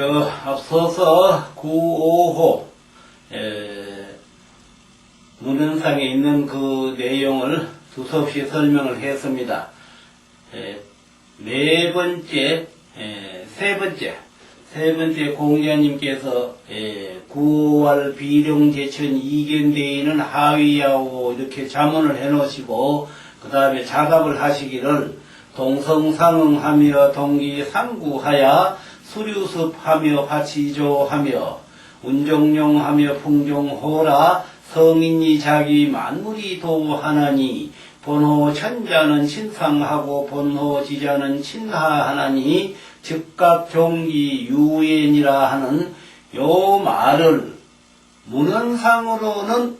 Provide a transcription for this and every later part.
앞서서 9, 5호 문헌상에 있는 그 내용을 두서없이 설명을 했습니다. 세 번째 공자님께서 9월 비룡제천 이견대인은 하위하고 이렇게 자문을 해놓으시고 그 다음에 자답을 하시기를 동성상응하며 동기상구하여 수류습하며 파치조하며 운종용하며 풍종호라 성인이 자기 만물이 도하나니 본호 천자는 신상하고 본호 지자는 친하하나니 즉각 종기 유엔이라 하는 요 말을 문헌상으로는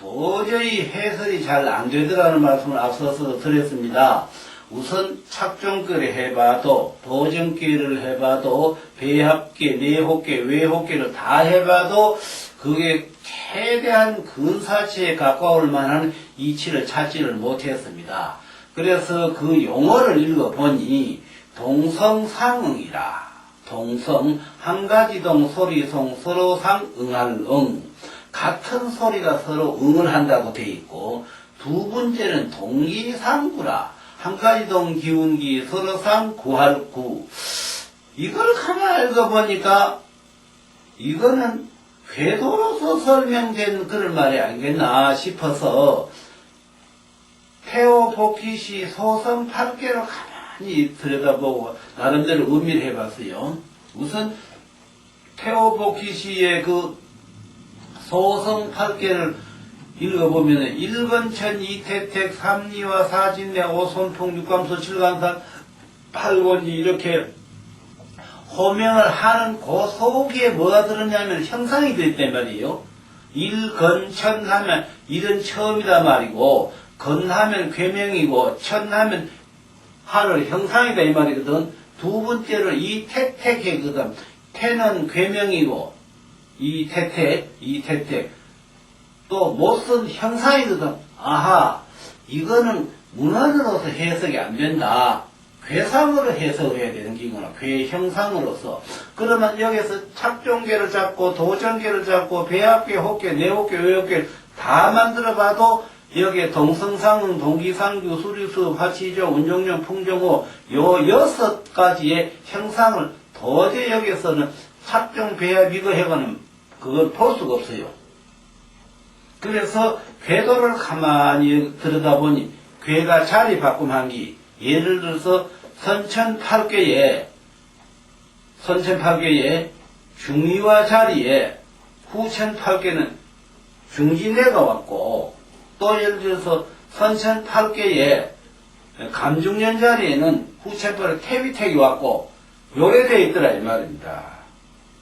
도저히 해설이 잘 안 되더라는 말씀을 앞서서 드렸습니다. 우선 착종계를 해봐도 도전계를 해봐도 배합계, 내혹계, 외혹계를 다 해봐도 그게 최대한 근사치에 가까울 만한 이치를 찾지를 못했습니다. 그래서 그 용어를 읽어보니 동성상응이라. 동성, 한 가지 동 소리송 서로상 응할 응. 같은 소리가 서로 응을 한다고 돼 있고, 두 번째는 동기상구라. 한 가지 동 기운기 서로상 구할 구. 이걸 가만히 읽어보니까 이거는 궤도로서 설명된 그런 말이 아니겠나 싶어서 태오복희시 소성 8개로 가만히 들여다보고 나름대로 의미를 해봤어요. 우선 태오복희시의 그 소성 8개를 읽어보면 1번천 이태택 3리와 4진내 5손풍 6감소 7간산 8권지 이렇게 호명을 하는 그 속에 뭐가 들었냐면 형상이 들었단 말이에요. 일건천 하면 일은 처음이다 말이고 건하면 괴명이고 천하면 하늘 형상이다 이 말이거든. 두 번째로 이태택이거든. 태는 괴명이고 이태택 또 못쓴 형상이거든. 아하, 이거는 문헌으로서 해석이 안 된다. 괴상으로 해석을 해야 되는 기구나. 괴형상으로서. 그러면 여기서 착종계를 잡고 도전계를 잡고 배합계, 혹계, 내혹계, 외혹계 다 만들어봐도 여기에 동성상응, 동기상규, 수리수, 화치조, 운종용, 풍종호 요 6가지의 형상을 도저히 여기서는 착종, 배합 이거 해가는 그걸 볼 수가 없어요. 그래서 궤도를 가만히 들여다보니 궤가 자리 바꿈한 게 예를 들어서 선천 8개의 중의와 자리에 후천 8개는 중진내가 왔고 또 예를 들어서 선천 8개의 감중년 자리에는 후천 8개 태위택이 왔고 요래 되어 있더라 이 말입니다.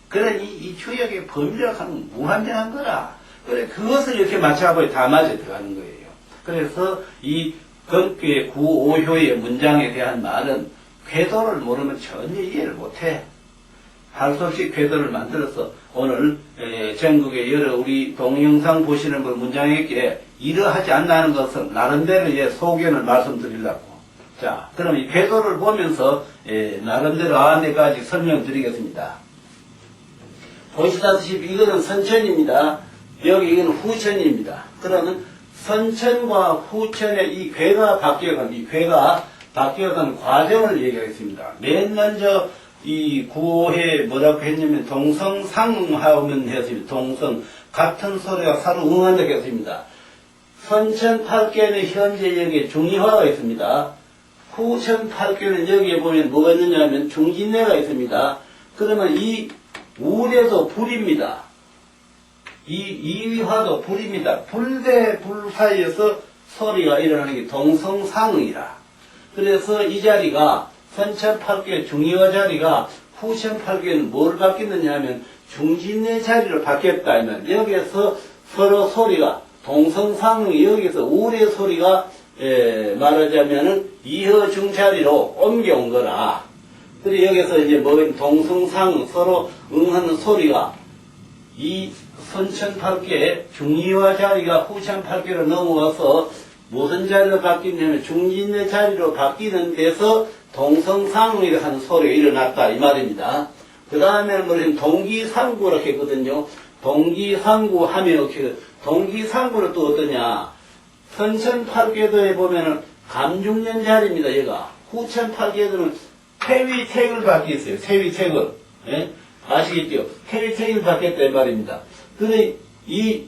그러니 이 추역의 범위를 하는 무한정한 거라. 그래, 그것을 이렇게 맞춰보니 다 맞아 들어가는 거예요. 그래서 이 건괴 9,5효의 문장에 대한 말은 궤도를 모르면 전혀 이해를 못해. 할 수 없이 궤도를 만들어서 오늘 전국의 여러 우리 동영상 보시는 분 문장에게 이러하지 않나는 것은 나름대로 소견을 말씀드리려고. 자, 그럼 이 궤도를 보면서 나름대로 안에까지 설명드리겠습니다. 보시다시피 이거는 선천입니다. 여기 이건 후천입니다. 그러면 선천과 후천의 이 궤가 바뀌어간 과정을 얘기하겠습니다. 맨 먼저 이 구호에 뭐라고 했냐면 동성상응하면 했습니다. 동성, 같은 소리가 서로 응한다고 했습니다. 선천 8개는 현재 여기에 중의화가 있습니다. 후천 8개는 여기에 보면 뭐가 있느냐면 중진내가 있습니다. 그러면 이 우레도 불입니다. 이 이위화도 불입니다. 불 대 불 사이에서 소리가 일어나는 게 동성상응이라. 그래서 이 자리가 선천 8개 중의화 자리가 후천 8개는 뭘 바뀌느냐 하면 중진내 자리로 바뀌었다 하면 여기에서 서로 소리가 동성상응이 여기서 우레 소리가 말하자면은 이허중 자리로 옮겨온 거라. 그리고 여기서 이제 뭐 동성상응 서로 응하는 소리가 이 선천 8개 중의화 자리가 후천 8개로 넘어가서 무슨 자리로 바뀌냐면 중진내 자리로 바뀌는 데서 동성상응이라는 소리가 일어났다 이 말입니다. 그 다음에는 뭐냐면 동기상구라고 했거든요. 동기상구 하면 동기상구는 또 어떠냐. 선천팔계도에 보면은 감중년 자리입니다. 얘가 후천팔계도는 태위택을 받게 있어요. 태위택을. 예? 아시겠죠? 태위택을 받겠다 이 말입니다. 근데 이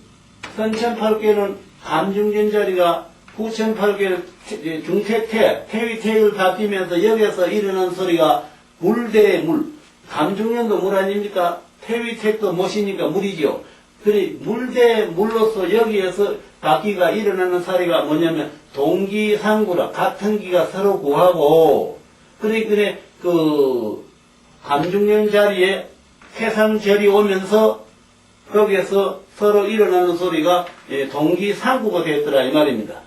선천팔계는 감중년 자리가 후천팔계는 중택태, 태위택을 바뀌면서 여기서 일어난 소리가 물대 물. 감중년도 물 아닙니까? 태위택도 못이니까 물이죠. 그래 물대 물로서 여기에서 바퀴가 일어나는 사례가 뭐냐면 동기상구라 같은 기가 서로 구하고 그래 그 감중년 자리에 태상절이 오면서 거기에서 서로 일어나는 소리가 동기상구가 됐더라 이 말입니다.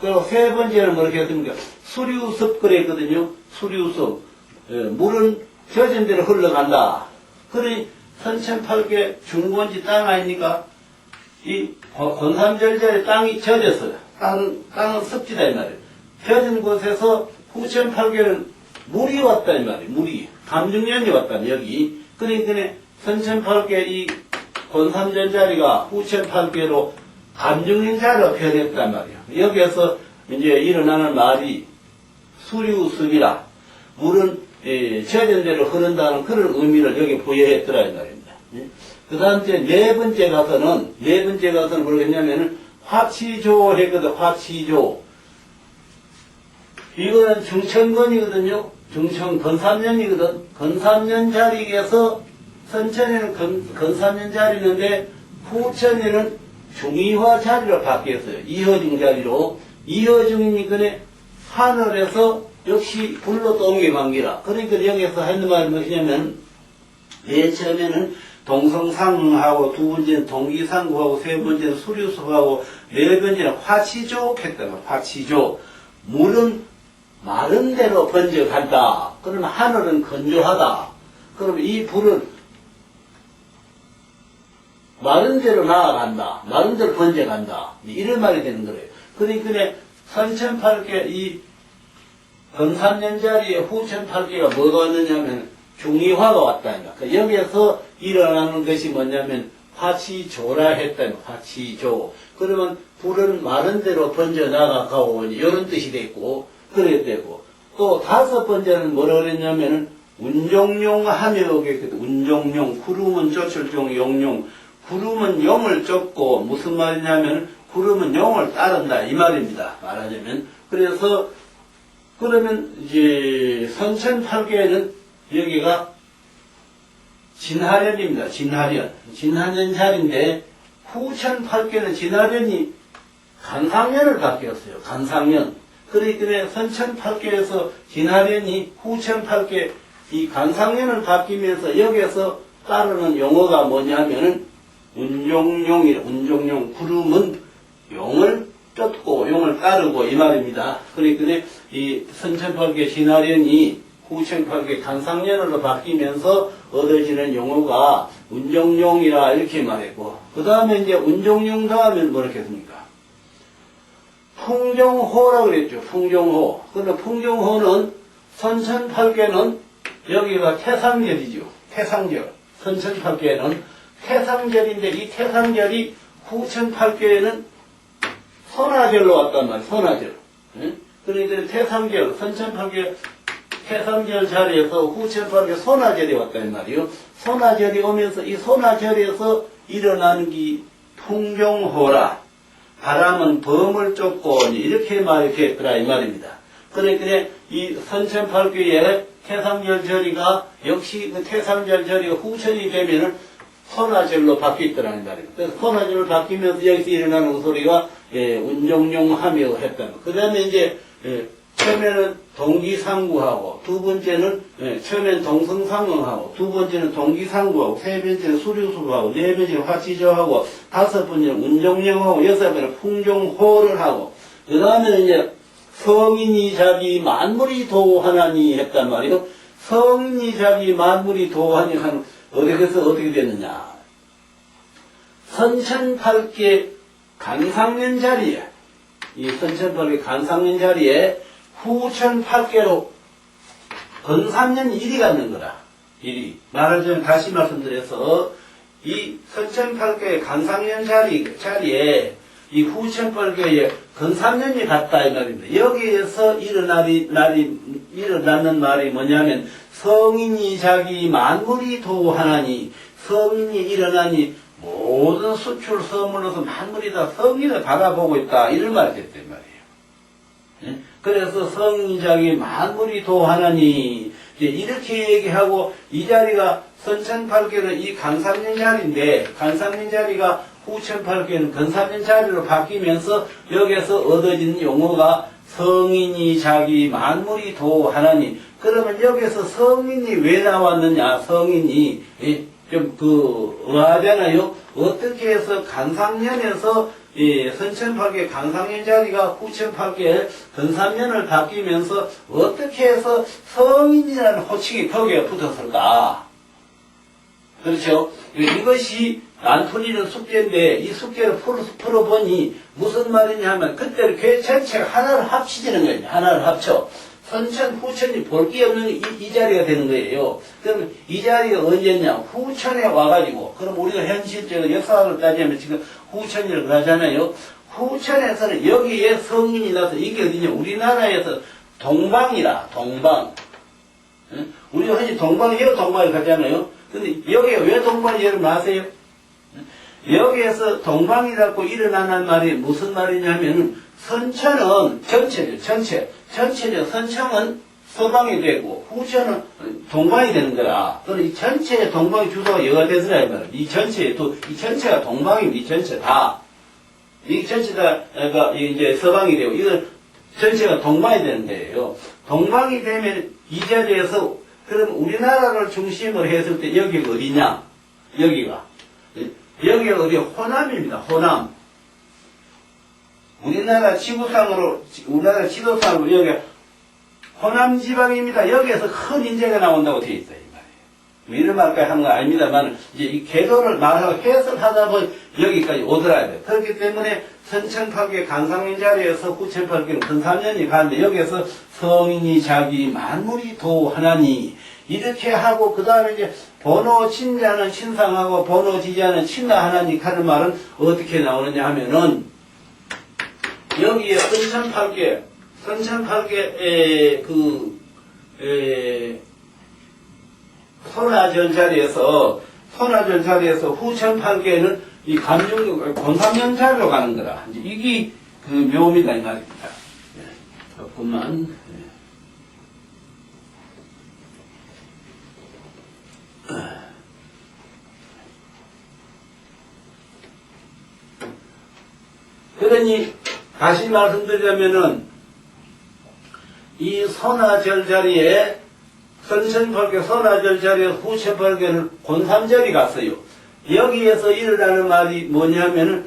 그리고 세 번째는 뭐라고 했습니까? 수류습 그랬거든요. 수류습. 물은 젖은 대로 흘러간다. 그러니 선천팔계 중본지 땅 아닙니까? 이 권삼절절에 땅이 젖었어요. 땅은 습지다 이 말이에요. 젖은 곳에서 후천팔계는 물이 왔다 이 말이에요. 물이. 감중년이 왔다 여기. 그러니까 선천팔계 이 권삼절자리가 후천팔계로 감중년 자리로 변했단 말이에요. 여기에서 이제 일어나는 말이 수류습이라 물은 젖은 대로 흐른다는 그런 의미를 여기 부여했더라 이 말입니다. 그 다음 네 번째 가서는 뭐겠냐면은 화치조 했거든. 화치조. 이거는 중천건이거든요. 건삼년이거든. 건삼년 자리에서 선천에는 건삼년 자리인데 후천에는 중이화 자리로 바뀌었어요. 이허중 자리로. 이허중이니까 하늘에서 역시 불로 또 옮겨간기라. 그러니까 여기서 하는 말이 무엇이냐면 맨 처음에는 동성상하고 두 번째는 동기상구하고 세 번째는 수류습하고 네 번째는 화치조 했다. 화치조. 물은 마른 대로 번져간다. 그러면 하늘은 건조하다. 그러면 이 불은 마른 대로 나아간다. 마른 대로 번져간다. 이런 말이 되는 거예요. 그러니까 선천팔계 이 건삼년 자리에 후천팔계가 뭐가 왔느냐면 중이화가 왔다니까. 여기에서 일어나는 것이 뭐냐면 화치조라 했다니. 화치조. 그러면 불은 마른 대로 번져나가고 이런 뜻이 됐고 그래야 되고 또 다섯 번째는 뭐라 그랬냐면은 운종용 하며 오겠거든. 운종용. 구름은 쫓을 종 용용. 구름은 용을 쫓고 무슨 말이냐면 구름은 용을 따른다 이 말입니다. 말하자면 그래서 그러면 이제 선천팔계에는 여기가 진하련입니다. 진하련 자리인데 후천팔계는 진하련이 간상년을 바뀌었어요. 간상년. 그러니까 선천팔계에서 진하련이 후천팔계 이 간상년을 바뀌면서 여기에서 따르는 용어가 뭐냐면은 운종용. 구름은 용을 쫓고 용을 따르고 이 말입니다. 그러니까 이 선천팔계 진하련이 후천팔계 간상년으로 바뀌면서 얻어지는 용어가 운종용이라 이렇게 말했고 그 다음에 이제 운종용 다음에는 뭐라고 했습니까? 풍종호라고 그랬죠. 풍종호. 그런데 풍종호는 선천팔계는 여기가 태상절이죠. 태상절. 선천팔계는 태상절인데 이 태상절이 후천팔계에는 선화절로 왔단 말이에요. 선화절. 그러니까 태상절, 선천팔계 태상절 자리에서 후천팔계 선화절이 왔단 말이에요. 선화절이 오면서 이 선화절에서 일어나는 게 풍종호라. 바람은 범을 쫓고 이렇게 말했더라 이 말입니다. 그러니까 이 선천팔계의 태상절 절이가 역시 그 태상절 절이가 후천이 되면은 선화절로 바뀌었더라는 말입니다. 그래서 선화절로 바뀌면서 여기서 일어나는 소리가 운종용 하며 했다는. 그 다음에 이제 처음에는 동기상구하고 두 번째는 처음에는 동성상응하고 두 번째는 동기상구하고 세 번째는 수류수하고 네 번째는 화치조하고 다섯 번째는 운종용하고 여섯 번째는 풍종호를 하고 그 다음에는 이제 성인이 자비 만물이 도하나니 했단 말이에요. 성인이 자비 만물이 도하니 하는 어떻게 됐느냐. 선천팔계 간상년 자리에 이 선천팔계 간상년 자리에 후천팔계로 건삼년 일이 갖는 거라. 일이. 말하자면 다시 말씀드려서 이 선천팔교의 간상년 자리에 이 후천팔교의 근삼년이 같다 이 말입니다. 여기에서 일어나는 말이 뭐냐면 성인이 자기 만물이 도하나니 성인이 일어나니 모든 수출 서물로서 만물이 다 성인을 바라보고 있다 이런 말이 됐단 말이에요. 그래서 성인이 자기 만물이 도하나니 이렇게 얘기하고 이 자리가 선천팔교는 이 간삼년 자리인데 간삼년 자리가 후천팔교는 근삼년 자리로 바뀌면서 여기서 얻어진 용어가 성인이 자기 만물이 도하나니 그러면 여기서 성인이 왜 나왔느냐 성인이 좀 의아하잖아요. 어떻게 해서 간삼년에서 선천팔교의 간삼년 자리가 후천팔교의 근삼년을 바뀌면서 어떻게 해서 성인이라는 호칭이 거기에 붙었을까? 그렇죠? 이것이 안 풀리는 숙제인데 이 숙제를 풀어보니 무슨 말이냐 하면 그때는 교회 전체가 하나를 합치지는 거예요. 하나를 합쳐. 선천, 후천이 볼 게 없는 이 자리가 되는 거예요. 그러면 이 자리가 언제냐? 후천에 와가지고, 그럼 우리가 현실적으로 역사학을 따지면 지금 후천이라고 하잖아요. 후천에서는 여기에 성인이 나서 이게 어디냐? 우리나라에서 동방이라, 동방. 우리가 흔히 동방이에요, 동방을 가잖아요. 근데 여기에 왜 동방이 여러분 아세요? 여기에서 동방이라고 일어나는 말이 무슨 말이냐면 선천은 전체죠, 전체죠. 선천은 서방이 되고 후천은 동방이 되는 거라. 그럼 이 전체의 동방의 주소가 여가 되더라 이 말이야. 이 전체가 동방입니다. 이 전체 다. 이 전체 다가 이제 서방이 되고 이건 전체가 동방이 되는 거예요. 동방이 되면 이 자리에서 그럼 우리나라를 중심으로 했을 때 여기가 어디냐? 여기가 어디 호남입니다. 호남. 우리나라 지구상으로 우리나라 지도상으로 여기 호남 지방입니다. 여기에서 큰 인재가 나온다고 되어 있어요. 이 말이에요. 이런 말까지 하는 거 아닙니다만 이제 이 궤도를 말하고 해석하다 보니 여기까지 오더라야 돼요. 그렇기 때문에 선천팔교의 간상년 자리에서 후천팔교는 근삼년이 가는데 여기에서 성인이 자기 만물이 도하나니 이렇게 하고 그 다음에 이제 번호 친자는 친상하고 번호 지자는 친나하나니 하는 말은 어떻게 나오느냐 하면은 여기에 선천팔교의 선화절 자리에서 후천팔교에는 이 권삼년 자리로 가는 거라. 이제 이게 그 묘미다 이 말입니다. 조금만. 그러니 다시 말씀드리자면은 이 선화절 자리에 선천팔교 선화절 자리에 후천팔교는 곤삼절이 갔어요. 여기에서 일어나는 말이 뭐냐면은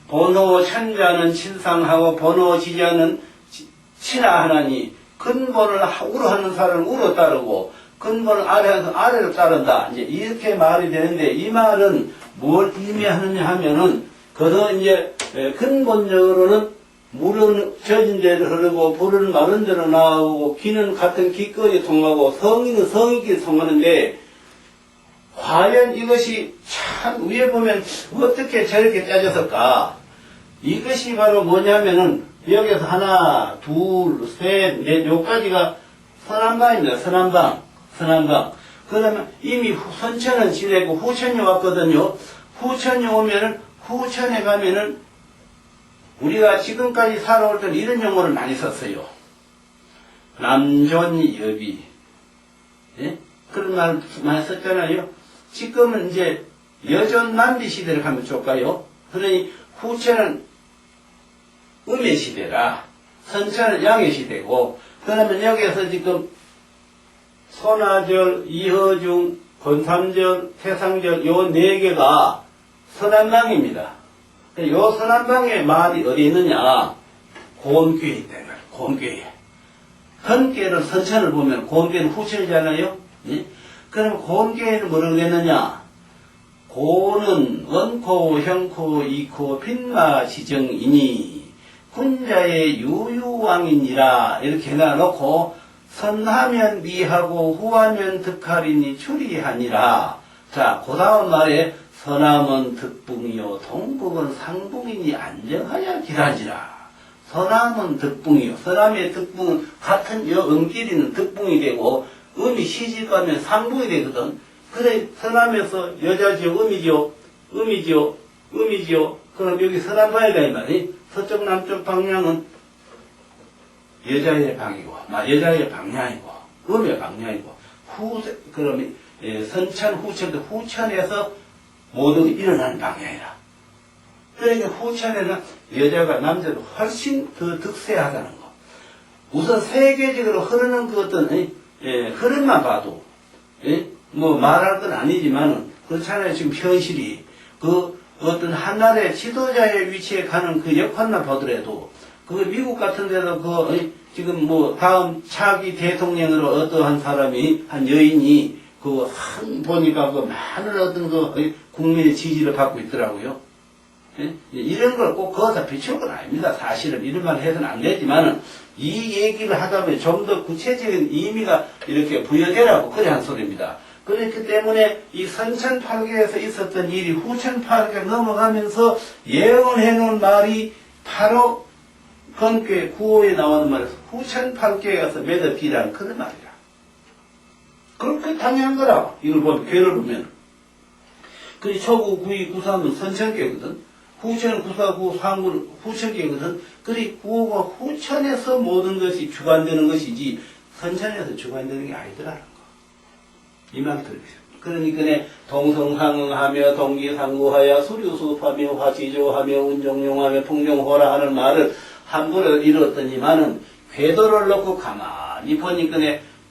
번호 천자는 친상하고 번호 지자는 친하하나니 근본을 우로 하는 사람은 우로 따르고 근본을 아래로 따른다. 이제 이렇게 말이 되는데 이 말은 뭘 의미하느냐 하면은 그것은 이제 근본적으로는 물은 젖은 데로 흐르고 불은 마른 데로 나오고 기는 같은 기꺼이 통하고 성인은 성이끼리 통하는데 과연 이것이 참 위에 보면 어떻게 저렇게 짜졌을까? 이것이 바로 뭐냐면은 여기서 하나, 둘, 셋, 넷, 요까지가 선한방입니다. 선한방. 그러면 이미 선천은 지내고 후천이 왔거든요. 후천이 오면은 후천에 가면은 우리가 지금까지 살아올 때는 이런 용어를 많이 썼어요. 남존여비. 예? 그런 말 많이 썼잖아요. 지금은 이제 여존남비 시대를 가면 좋을까요? 그러니 후천은 음의 시대라. 선천은 양의 시대고, 그러면 여기에서 지금 선화절, 이허중, 권삼절, 태상절 요 네 개가 선한방입니다. 요 선한방의 말이 어디 있느냐? 고음교에 있다. 고음교에. 헌교를 선천을 보면 고음교는 후천이잖아요. 예? 그럼 고음교에는 뭐라고 했느냐? 고는 원코, 형코, 이코, 빈마 지정이니 군자의 유유왕이니라 이렇게 해놔놓고 선하면 미하고 후하면 득하리니 추리하니라. 자, 그 다음 말에 서남은 득붕이요 동북은 상붕이니 안정하여 기라지라. 서남은 득붕이요. 서남의 득붕은 같은 여 음끼리는 득붕이 되고 음이 시집가면 상붕이 되거든. 그래 서남에서 여자지요 음이지요. 음이지요. 음이지요. 그럼 여기 서남 방이가 이 말이 서쪽 남쪽 방향은 여자의 방이고 여자의 방향이고 음의 방향이고 그러면 선천 후천도 후천에서 모든 일어나는 방향이라. 그러니까 후천에는 여자가 남자도 훨씬 더 득세하다는 거. 우선 세계적으로 흐르는 그 어떤 흐름만 봐도 뭐 말할 건 아니지만은 그렇잖아요. 지금 현실이 그 어떤 한나라의 지도자의 위치에 가는 그 역할만 보더라도 그 미국 같은 데도 지금 뭐 다음 차기 대통령으로 어떠한 사람이 한 여인이 보니까 많은 어떤 국민의 지지를 받고 있더라고요. 이런 걸 꼭 거기다 비추는 건 아닙니다. 사실은 이런 말 해서는 안 되지만은 이 얘기를 하다 보면 좀 더 구체적인 의미가 이렇게 부여되라고 그래 한 소리입니다. 그렇기 때문에 이 선천팔계에서 있었던 일이 후천팔계 넘어가면서 예언해 놓은 말이 바로 건괴 구호에 나오는 말에서 후천팔계에 가서 매듭기라는 그런 말이라. 그렇게 당연한 거라. 이걸 보면, 괴를 보면. 그리 초구, 구이, 구삼은 선천계거든. 후천, 구사, 구, 상구는 후천계거든. 그리 구호가 후천에서 모든 것이 주관되는 것이지, 선천에서 주관되는 게 아니더라는 거. 이 말 들으세요. 그러니까 동성상응하며 동기상구하여 수류수업하며 화지조하며 운종용하며 풍종호라 하는 말을 함부로 이뤘더니만은 궤도를 놓고 가만히 보니까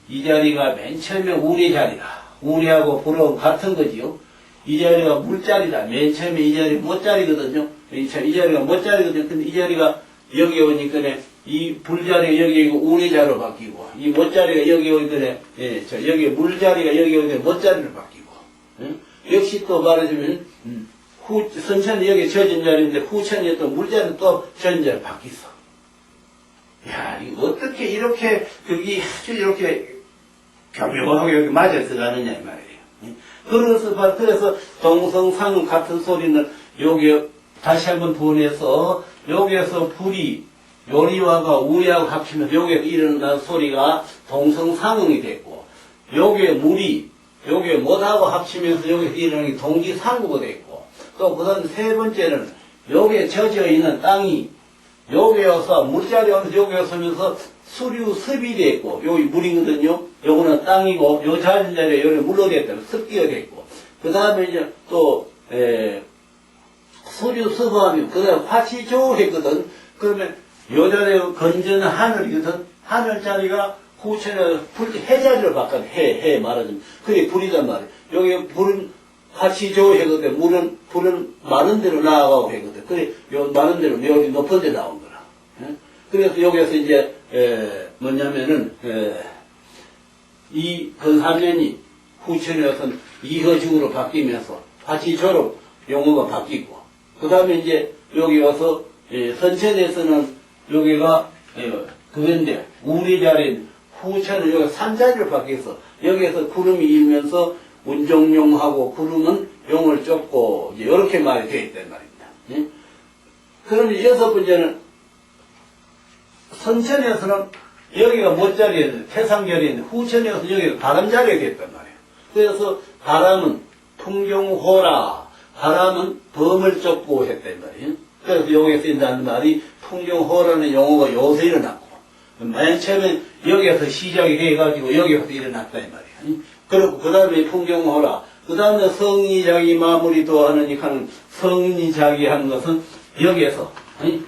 이 자리가 맨 처음에 우리 자리라. 우리하고 불은 같은 거지요. 이 자리가 물자리다. 맨 처음에 이 자리 못자리거든요. 이 자리가 못자리거든요. 근데 이 자리가 여기 오니까 이 불자리가 여기 우리 자리로 바뀌고, 이 못자리가 여기 오니까 여기 물자리가 여기 오니까 못자리로 바뀌고. 역시 또 말하자면 선천이 여기 젖은 자리인데 후천이 또 물자리 또 젖은 자리 바뀌었어. 야, 이거 어떻게 이렇게 여기 아주 이렇게 교묘하게 여기 맞아 들어가느냐 이 말이에요. 그래서 동성상은 같은 소리는 여기 다시 한번 보내서 여기에서 불이 요리와가 우리하고 합치면 여기에 일어난 소리가 동성상응이 됐고, 여기에 물이 여기에 못하고 합치면서 여기에 일어나는 게 동기상구가 됐고, 또 그 다음 세 번째는 여기에 젖어 있는 땅이 여기에 와서 물자리 오면서 여기에 서면서 수류습이 됐고, 여기 물이거든요. 요거는 땅이고, 요 젖은 자리에 여기 물로 됐다. 습기가 됐고, 그 다음에 이제 또 수류습하면 그 다음에 화치조 했거든. 그러면 요 자리에 건전한 하늘이거든. 하늘자리가 후천에 해자리로 바꿔. 해 말하자면. 그게 불이단 말이야. 여기 불은 화치조 했거든. 불은 많은 데로 나아가고 했거든. 그래, 요 많은 데로, 여기 높은 데 나온 거라. 그래서 여기서 이제, 뭐냐면은, 이 건사면이 후천에 어떤 이허중으로 바뀌면서 화치조로 용어가 바뀌고, 그 다음에 이제 여기 와서, 선천에서는 여기가, 그건데, 우리 자리인 후천은 여기 산자리로 바뀌어서, 여기에서 구름이 일면서 운종용하고 구름은 용을 쫓고, 이제 이렇게 말이 되어 있단 말입니다. 그럼 여섯 번째는, 선천에서는 여기가 못자리에, 태상자리에 후천에서 여기가 바람자리가 됐단 말이에요. 그래서 바람은 풍경호라, 바람은 범을 쫓고 했단 말이에요. 그래서 여기에 쓰인다는 말이 풍경호라는 용어가 요새 일어났고, 맨 처음에 여기에서 시작이 해가지고 여기에서 일어났다 이 말이에요. 그리고 그 다음에 풍경호라, 그 다음에 성리자기 마무리도 하느니 하는 성리자기 하는 것은 여기에서,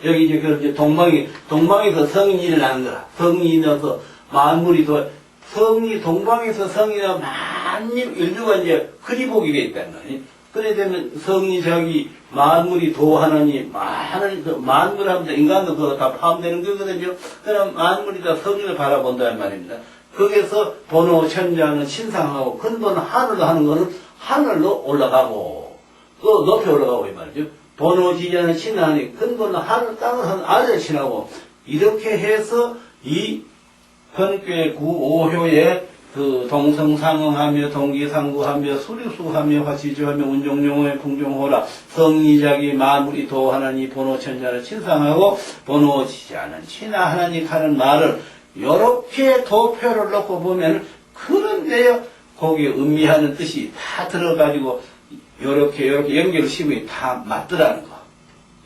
여기 이제 동방에서 성이 일어나는 거라. 성이 일어나서 마무리도, 성이, 동방에서 성이나 만일 인류가 이제 흐리복이 돼 있다는 거예요. 그래 되면 성리자기 만물이 도하느니 만물 하면 인간도 그거 다 포함되는 거거든요. 그럼 만물이 다 성리를 바라본다는 말입니다. 거기서 번호 천장은 신상하고 근본 하늘로 하는 거는 하늘로 올라가고 또 높이 올라가고 이 말이죠. 번호 지자는 신하니 근본은 하늘 땅을 하는 아래를 신하고 이렇게 해서 이 건괴 구오효에 그 동성상응하며 동기상구하며 수리수하며 화시주하며 운종용의 풍종호라 성리작이 마무리 도하나니 번호천자를 친상하고 번호지지 않은 친하 하나님 하는 말을 요렇게 도표를 놓고 보면 그런데요 거기에 의미하는 뜻이 다 들어가지고 요렇게 연결 시험이 다 맞더라는 거.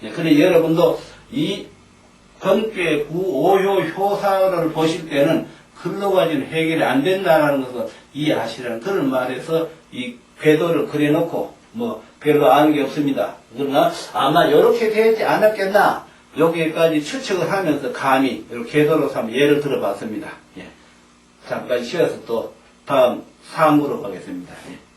네, 그래 여러분도 이 건괴 구오효 효사를 보실 때는 글로 가지고는 해결이 안 된다는 것을 이해하시라는 그런 말에서 이 궤도를 그려놓고 뭐 별로 아는 게 없습니다. 그러나 아마 이렇게 되지 않았겠나 여기까지 추측을 하면서 감히 이렇게 궤도로 한번 예를 들어봤습니다. 예. 잠깐 쉬어서 또 다음 사항으로 가겠습니다. 예.